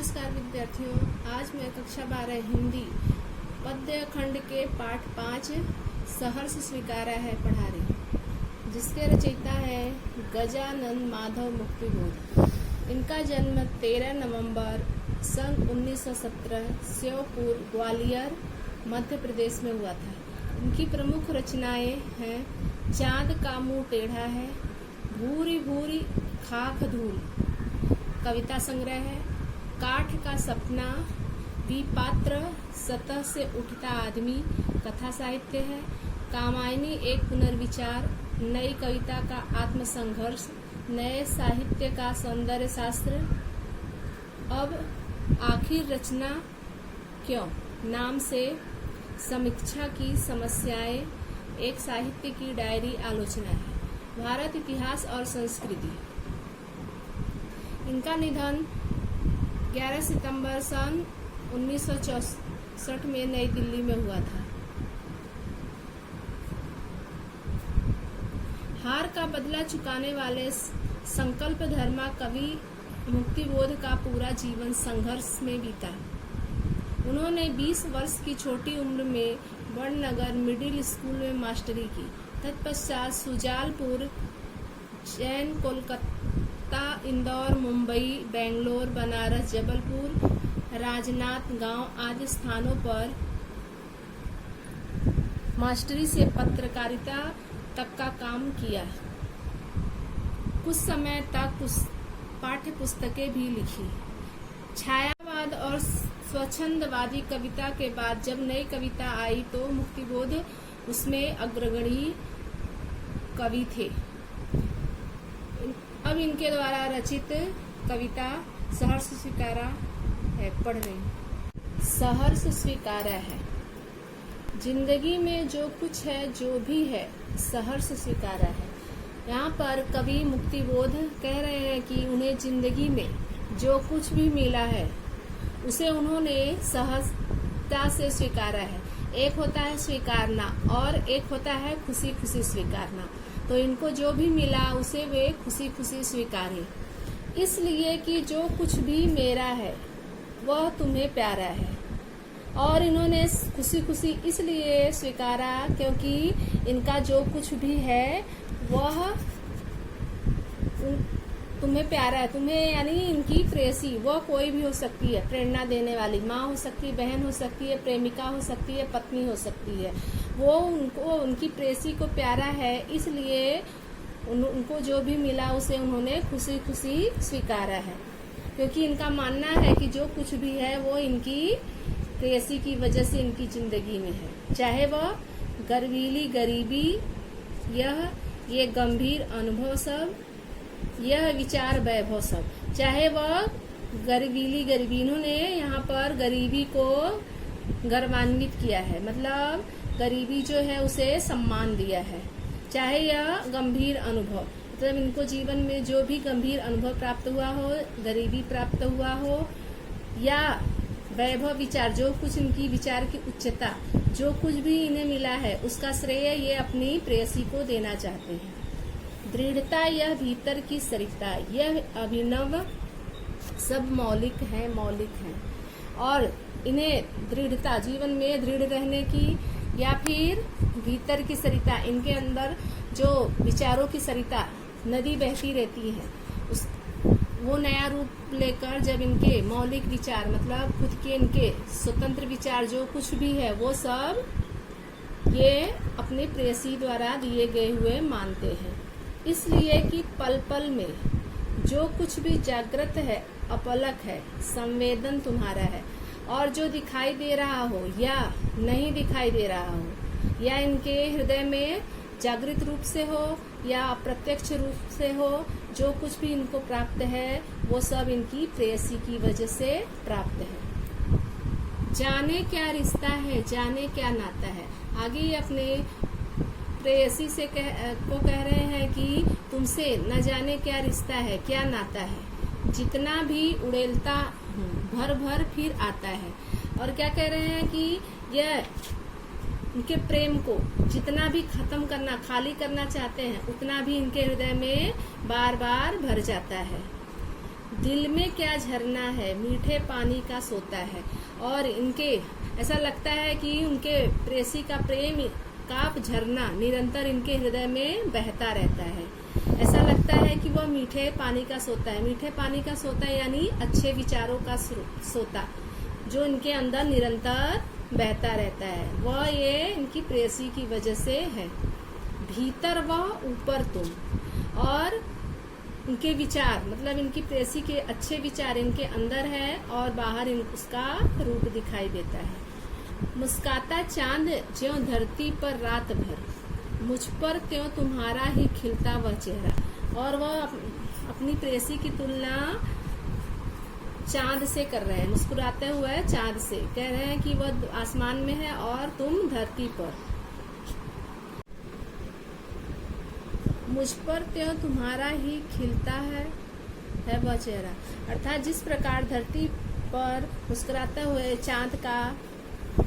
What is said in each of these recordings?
नमस्कार विद्यार्थियों, आज मैं कक्षा 12 हिंदी पद्य खंड के पाठ 5 सहर्ष स्वीकारा है पढ़ा रही हूँ, जिसके रचयिता है गजानन माधव मुक्तिबोध। इनका जन्म 13 नवंबर सन 1917 श्योपुर ग्वालियर मध्य प्रदेश में हुआ था। इनकी प्रमुख रचनाएं हैं चांद का मुंह टेढ़ा है, भूरी भूरी खाक धूल कविता संग्रह है, काठ का सपना, विपात्र, सतह से उठता आदमी कथा साहित्य है, कामायनी एक पुनर्विचार, नई कविता का आत्मसंघर्ष, नए साहित्य का सौंदर्य शास्त्र। अब आखिर रचना क्यों नाम से समीक्षा की समस्याएं, एक साहित्य की डायरी आलोचना है, भारत इतिहास और संस्कृति। इनका निधन 11 सितंबर सन 1964 में नई दिल्ली में हुआ था। हार का बदला चुकाने वाले संकल्प धर्मा कवि मुक्तिबोध का पूरा जीवन संघर्ष में बीता। उन्होंने 20 वर्ष की छोटी उम्र में बड़नगर मिडिल स्कूल में मास्टरी की। तत्पश्चात सुजालपुर, चैन, कोलकाता, इंदौर, मुंबई, बेंगलोर, बनारस, जबलपुर, राजनांदगांव आदि स्थानों पर मास्टरी से पत्रकारिता तक का काम किया। कुछ समय तक पाठ्य पुस्तकें भी लिखी। छायावाद और स्वच्छंदवादी कविता के बाद जब नई कविता आई तो मुक्तिबोध उसमें अग्रगणी कवि थे। अब इनके द्वारा रचित कविता सहर्ष स्वीकारा है पढ़ रही। सहर्ष स्वीकारा है। जिंदगी में जो कुछ है, जो भी है, सहर्ष स्वीकारा है। यहाँ पर कवि मुक्तिबोध कह रहे हैं कि उन्हें जिंदगी में जो कुछ भी मिला है उसे उन्होंने सहजता से स्वीकारा है। एक होता है स्वीकारना और एक होता है खुशी खुशी स्वीकारना। तो इनको जो भी मिला उसे वे खुशी खुशी स्वीकारे, इसलिए कि जो कुछ भी मेरा है वह तुम्हें प्यारा है। और इन्होंने खुशी खुशी इसलिए स्वीकारा क्योंकि इनका जो कुछ भी है वह तुम्हें प्यारा है। तुम्हें यानी इनकी प्रेयसी, वह कोई भी हो सकती है, प्रेरणा देने वाली माँ हो सकती है, बहन हो सकती है, प्रेमिका हो सकती है, पत्नी हो सकती है। वो उनकी प्रेयसी को प्यारा है, इसलिए उनको जो भी मिला उसे उन्होंने खुशी खुशी स्वीकारा है। क्योंकि इनका मानना है कि जो कुछ भी है वो इनकी प्रेयसी की वजह से इनकी जिंदगी में है। चाहे वह गर्वीली गरीबी, ये गंभीर अनुभव सब, यह विचार वैभव सब। चाहे वह गर्वीली गरीबी, इन्होंने यहाँ पर गरीबी को गर्वान्वित किया है, मतलब गरीबी जो है उसे सम्मान दिया है। चाहे यह गंभीर अनुभव, मतलब इनको जीवन में जो भी गंभीर अनुभव प्राप्त हुआ हो, गरीबी प्राप्त हुआ हो, या वैभव विचार, जो कुछ इनकी विचार की उच्चता, जो कुछ भी इन्हें मिला है उसका श्रेय ये अपनी प्रेयसी को देना चाहते हैं। दृढ़ता यह भीतर की सरिता, यह अभिनव सब मौलिक है और इन्हें दृढ़ता, जीवन में दृढ़ रहने की, या फिर भीतर की सरिता, इनके अंदर जो विचारों की सरिता नदी बहती रहती है, वो नया रूप लेकर जब इनके मौलिक विचार, मतलब खुद के इनके स्वतंत्र विचार जो कुछ भी है वो सब ये अपने प्रेयसी द्वारा दिए गए हुए मानते हैं। इसलिए कि पल पल में जो कुछ भी जागृत है, अपलक है, संवेदन तुम्हारा है। और जो दिखाई दे रहा हो या नहीं दिखाई दे रहा हो, या इनके हृदय में जागृत रूप से हो या अप्रत्यक्ष रूप से हो, जो कुछ भी इनको प्राप्त है वो सब इनकी प्रेयसी की वजह से प्राप्त है। जाने क्या रिश्ता है, जाने क्या नाता है। आगे ये अपने प्रेयसी से कह रहे हैं कि तुमसे न जाने क्या रिश्ता है, क्या नाता है, जितना भी उड़ेलता हूँ भर भर फिर आता है। और क्या कह रहे हैं कि यह उनके प्रेम को जितना भी खत्म करना, खाली करना चाहते हैं, उतना भी इनके हृदय में बार बार भर जाता है। दिल में क्या झरना है, मीठे पानी का सोता है। और इनके ऐसा लगता है कि उनके प्रेसी का प्रेम का झरना निरंतर इनके हृदय में बहता रहता है। ऐसा लगता है कि वह मीठे पानी का सोता है। मीठे पानी का सोता यानी अच्छे विचारों का सोता, जो इनके अंदर निरंतर बहता रहता है। वह ये इनकी प्रेसी की वजह से है। भीतर वह ऊपर तुम, और इनके विचार मतलब इनकी प्रेसी के अच्छे विचार इनके अंदर है और बाहर उसका रूप दिखाई देता है। मुस्काता चांद ज्यों धरती पर रात भर, मुझ पर त्यों तुम्हारा ही खिलता वह चेहरा। और वह अपनी प्रेसी की तुलना चांद से कर रहे हैं, मुस्कुराते हुए चांद से कह रहे हैं कि वह आसमान में है और तुम धरती पर। मुझ पर त्यों तुम्हारा ही खिलता है वह चेहरा। अर्थात जिस प्रकार धरती पर मुस्कुराते हुए चांद का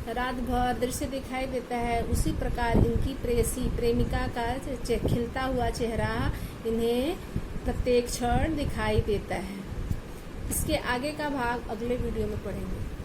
रात भर दृश्य दिखाई देता है, उसी प्रकार इनकी प्रेमिका का खिलता हुआ चेहरा इन्हें प्रत्येक क्षण दिखाई देता है। इसके आगे का भाग अगले वीडियो में पढ़ेंगे।